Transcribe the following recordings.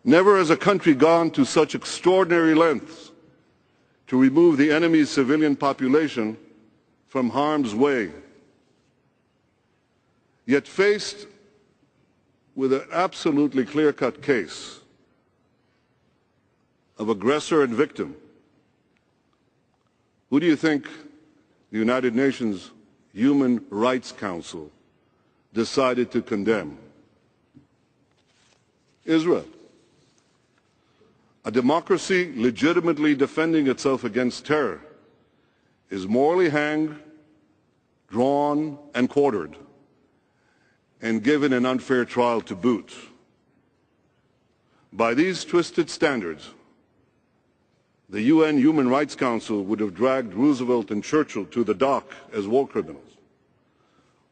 Never has a country gone to such extraordinary lengths to remove the enemy's civilian population from harm's way. Yet faced with an absolutely clear-cut case of aggressor and victim, who do you think the United Nations Human Rights Council decided to condemn? Israel. A democracy legitimately defending itself against terror is morally hanged, drawn, and quartered, and given an unfair trial to boot. By these twisted standards, the UN Human Rights Council would have dragged Roosevelt and Churchill to the dock as war criminals.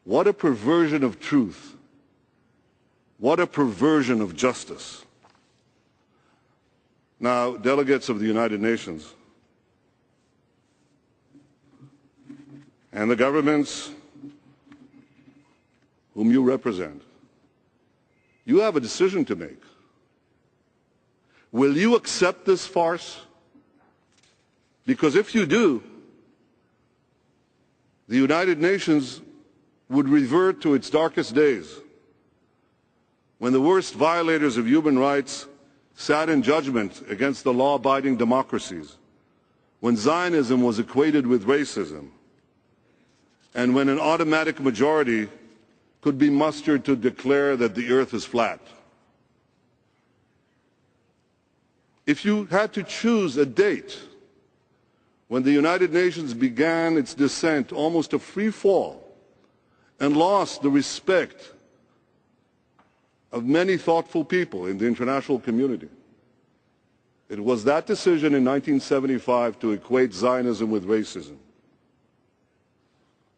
What a perversion of truth. What a perversion of justice. Now, delegates of the United Nations and the governments whom you represent, you have a decision to make. Will you accept this farce? Because if you do, the United Nations would revert to its darkest days, when the worst violators of human rights sat in judgment against the law-abiding democracies, when Zionism was equated with racism, and when an automatic majority could be mustered to declare that the earth is flat. If you had to choose a date when the United Nations began its descent, almost a free fall, and lost the respect of many thoughtful people in the international community, it was that decision in 1975 to equate Zionism with racism.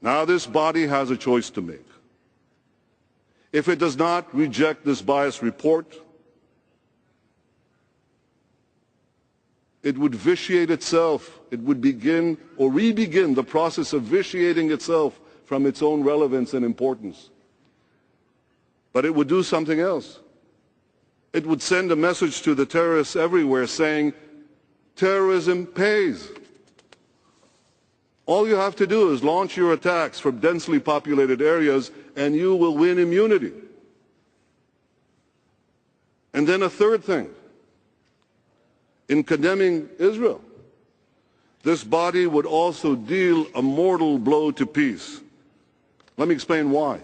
Now this body has a choice to make. If it does not reject this biased report, it would vitiate itself. It would begin or re-begin the process of vitiating itself from its own relevance and importance. But it would do something else. It would send a message to the terrorists everywhere saying, terrorism pays. All you have to do is launch your attacks from densely populated areas and you will win immunity. And then a third thing. In condemning Israel, this body would also deal a mortal blow to peace. Let me explain why.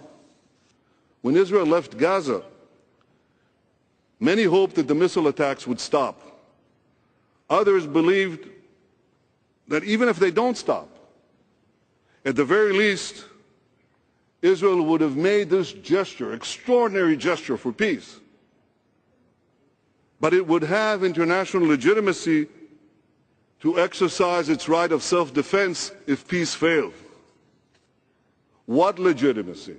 When Israel left Gaza, many hoped that the missile attacks would stop. Others believed that even if they don't stop, at the very least, Israel would have made this gesture, extraordinary gesture for peace. But it would have international legitimacy to exercise its right of self-defense if peace failed. What legitimacy?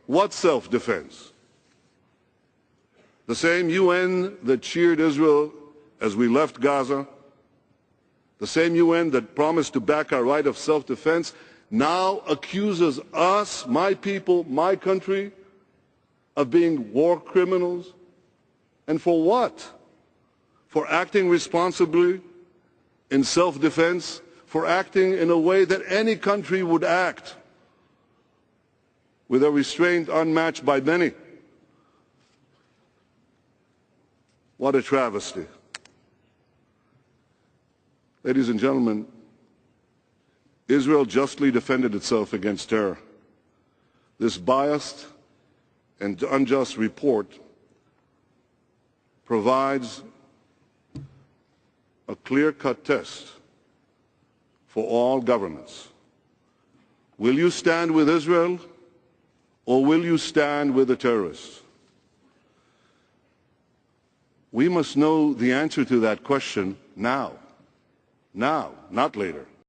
What self-defense? The same UN that cheered Israel as we left Gaza, the same UN that promised to back our right of self-defense, now accuses us, my people, my country, of being war criminals. And for what? For acting responsibly in self-defense, for acting in a way that any country would act, with a restraint unmatched by many. What a travesty. Ladies and gentlemen, Israel justly defended itself against terror. This biased and unjust report provides a clear-cut test for all governments. Will you stand with Israel, or will you stand with the terrorists? We must know the answer to that question now. Now, not later.